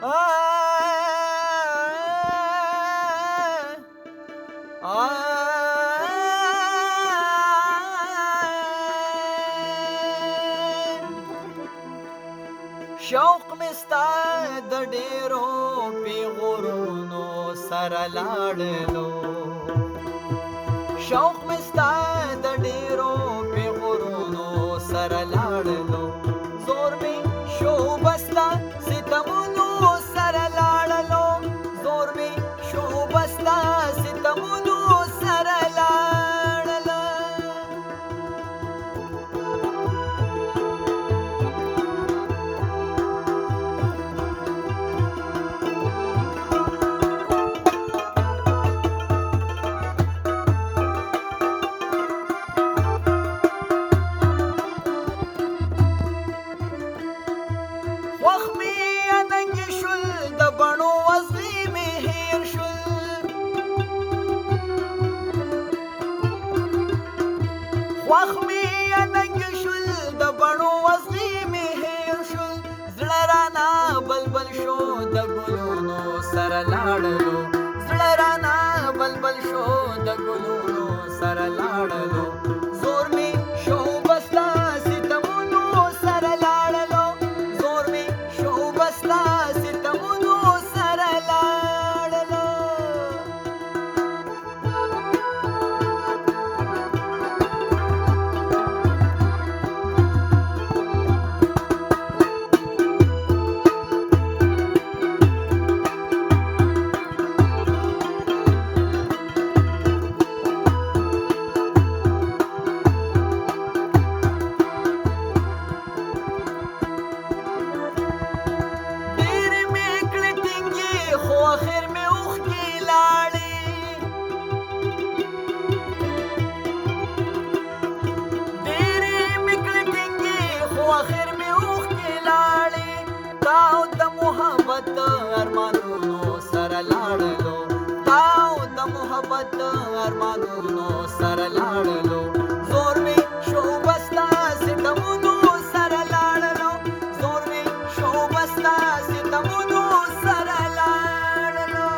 شوق مستا د ډیرو پیغورونو سره لاړلو شوق مستا د ډیرو پیغورونو سره لاړلو زور می شو بستا ستمونو سره لاړلو زور می شو بستا ستمونو سره لاړلو وخ می اننګ شول د بڼو وزغي می هیر شول وخ می اننګ شول د بڼو وزغي می هیر شول زړه رانا بلبل شو د ګلونو سره لاړلو زړه رانا بلبل شو د ګلونو سره لاړلو زور می شو بستا ستمونو سره لاړلو زور می شو بستا ستمونو سره لاړلو آخر میں اوخ کی لاڑی دیری مکلٹنگی خو آخر میں اوخ کی لاڑی تاو دا محبت ارمانونو سر لاڑلو تاو دا محبت ارمانونو سر لاڑلو زور میں شو بستا ستمونو سر لاڑلو زور میں شو بستا ستمونو سر لاڑلو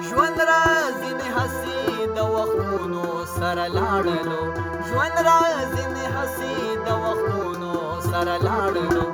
ژوند رازینې هسې د وختونو سره لاړلو ژوند رازینې هسې د وختونو سره لاړلو